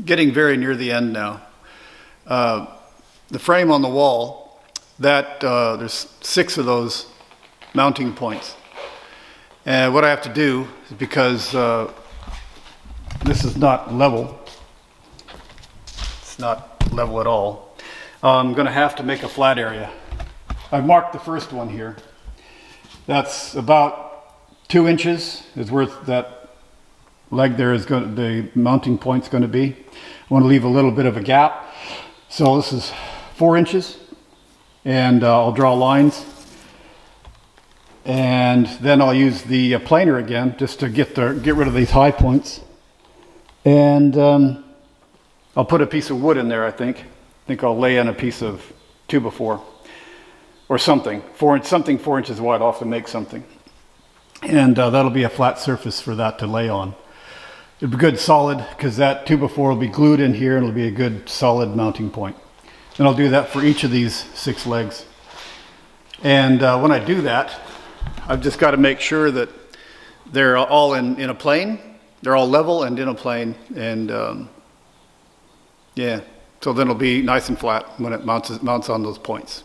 getting very near the end now. The frame on the wall, there's 6 of those mounting points. And what I have to do is, because this is not level, it's not level at all, I'm going to have to make a flat area. I've marked the first one here. That's about 2 inches is where that leg there is going. The mounting point's going to be. I want to leave a little bit of a gap. So this is 4 inches, and I'll draw lines. And then I'll use the planer again just to get rid of these high points. And I'll put a piece of wood in there, I think. I'll lay in a piece of 2x4 or something. 4 inches wide. I'll have to make something. And that'll be a flat surface for that to lay on. It'll be good solid, because that 2x4 will be glued in here and it'll be a good solid mounting point. And I'll do that for each of these 6 legs. And when I do that, I've just got to make sure that they're all in a plane. They're all level and in a plane. And yeah, so then it'll be nice and flat when it mounts on those points.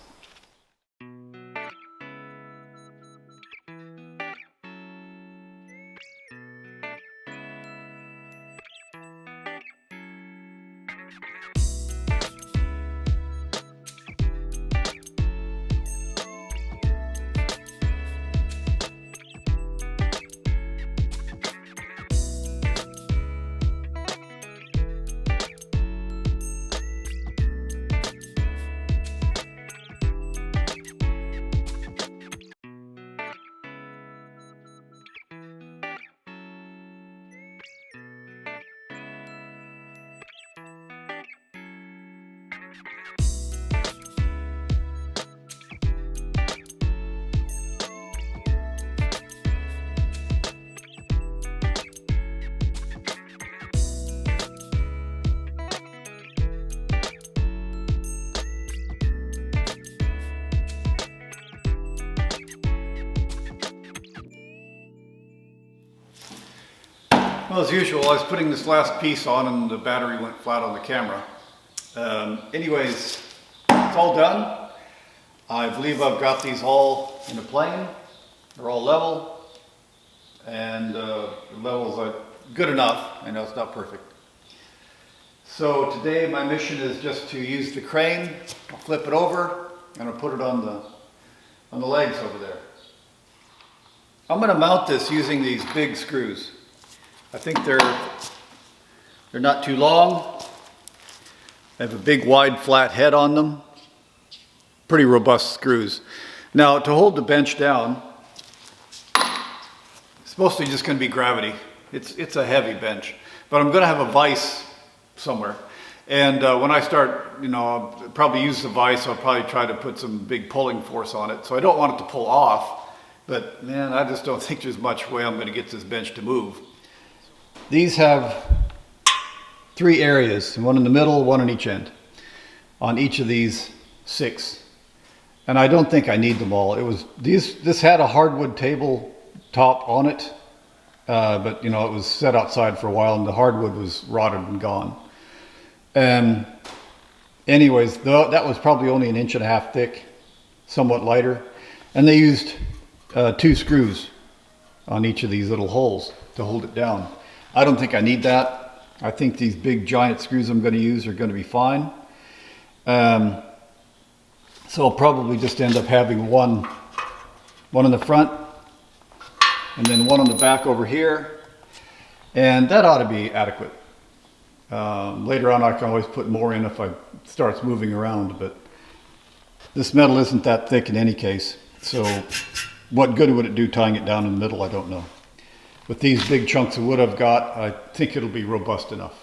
Well, as usual, I was putting this last piece on and the battery went flat on the camera. Anyways, it's all done. I believe I've got these all in a plane. They're all level, and the levels are good enough. I know it's not perfect. So today my mission is just to use the crane. I'll flip it over and I'll put it on the legs over there. I'm going to mount this using these big screws. I think they're not too long. They have a big, wide, flat head on them. Pretty robust screws. Now, to hold the bench down, it's mostly just going to be gravity. It's a heavy bench, but I'm going to have a vise somewhere. And when I start, I'll probably use the vise. I'll probably try to put some big pulling force on it. So I don't want it to pull off. But man, I just don't think there's much way I'm going to get this bench to move. These have 3 areas, one in the middle, one on each end, on each of these 6. And I don't think I need them all. This had a hardwood table top on it, but it was set outside for a while and the hardwood was rotted and gone. Anyways, that was probably only 1.5 inches thick, somewhat lighter. And they used 2 screws on each of these little holes to hold it down. I don't think I need that. I think these big giant screws I'm going to use are going to be fine. So I'll probably just end up having one in the front and then one on the back over here. And that ought to be adequate. Later on I can always put more in if it starts moving around, but this metal isn't that thick in any case. So what good would it do tying it down in the middle? I don't know. With these big chunks of wood I've got, I think it'll be robust enough.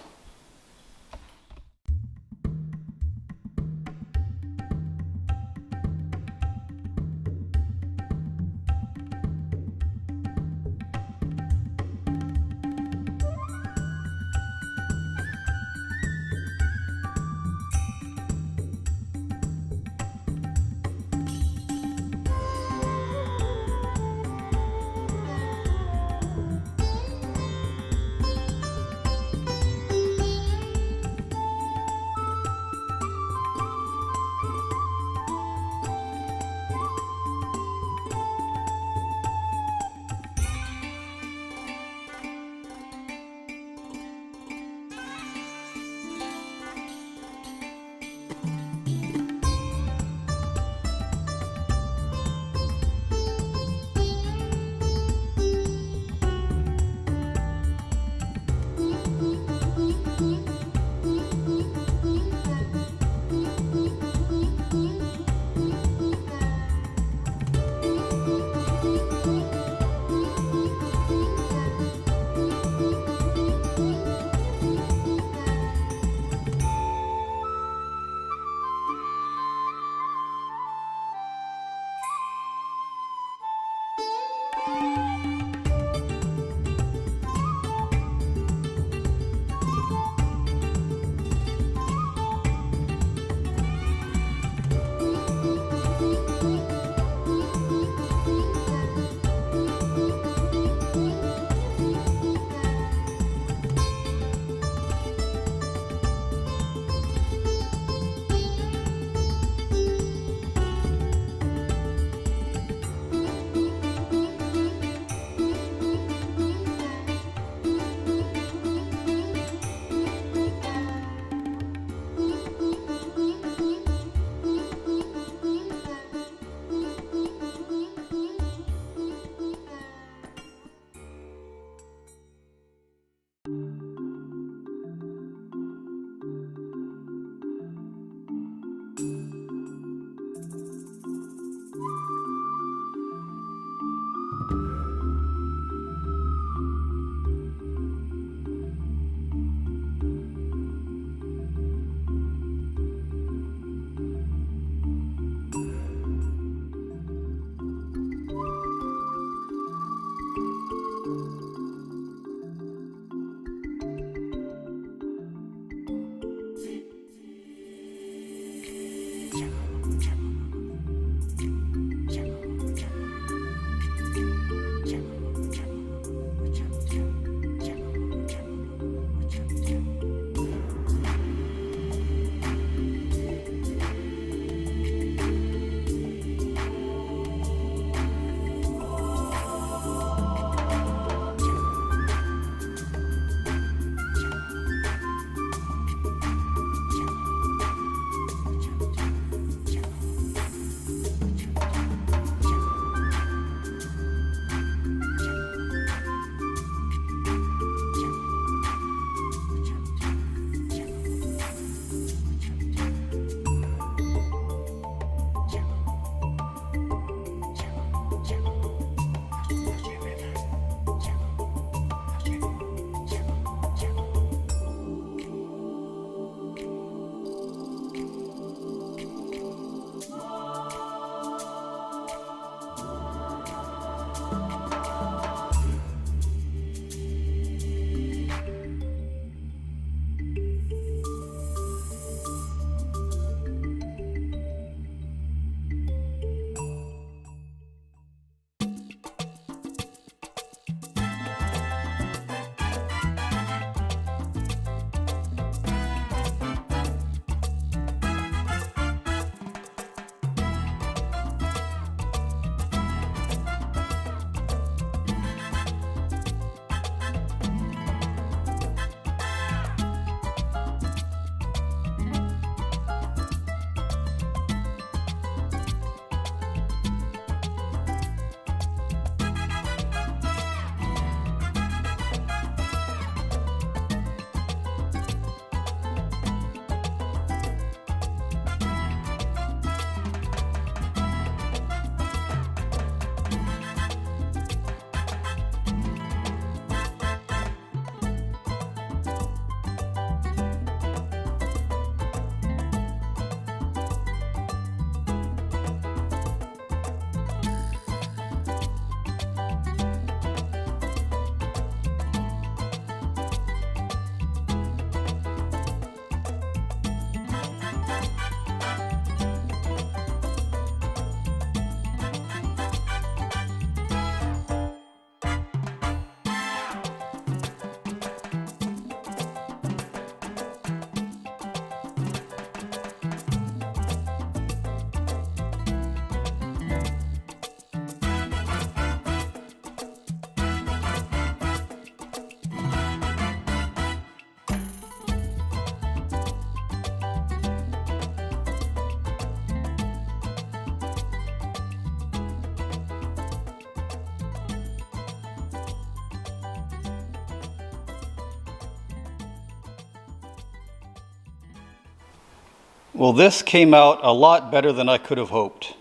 Well, this came out a lot better than I could have hoped.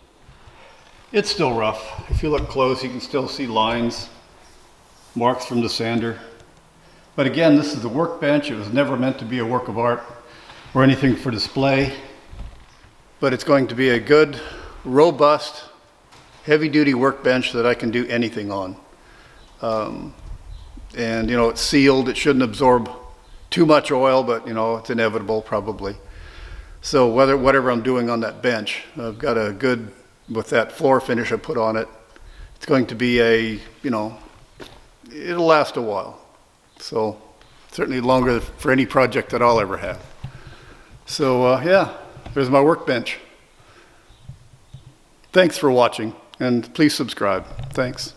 It's still rough. If you look close, you can still see lines, marks from the sander. But again, this is a workbench. It was never meant to be a work of art or anything for display. But it's going to be a good, robust, heavy-duty workbench that I can do anything on. And, you know, it's sealed. It shouldn't absorb too much oil, but, you know, it's inevitable probably. So whatever I'm doing on that bench, I've got a good, with that floor finish I put on it, it's going to be a, you know, it'll last a while. So certainly longer for any project that I'll ever have. So yeah, there's my workbench. Thanks for watching, and please subscribe. Thanks.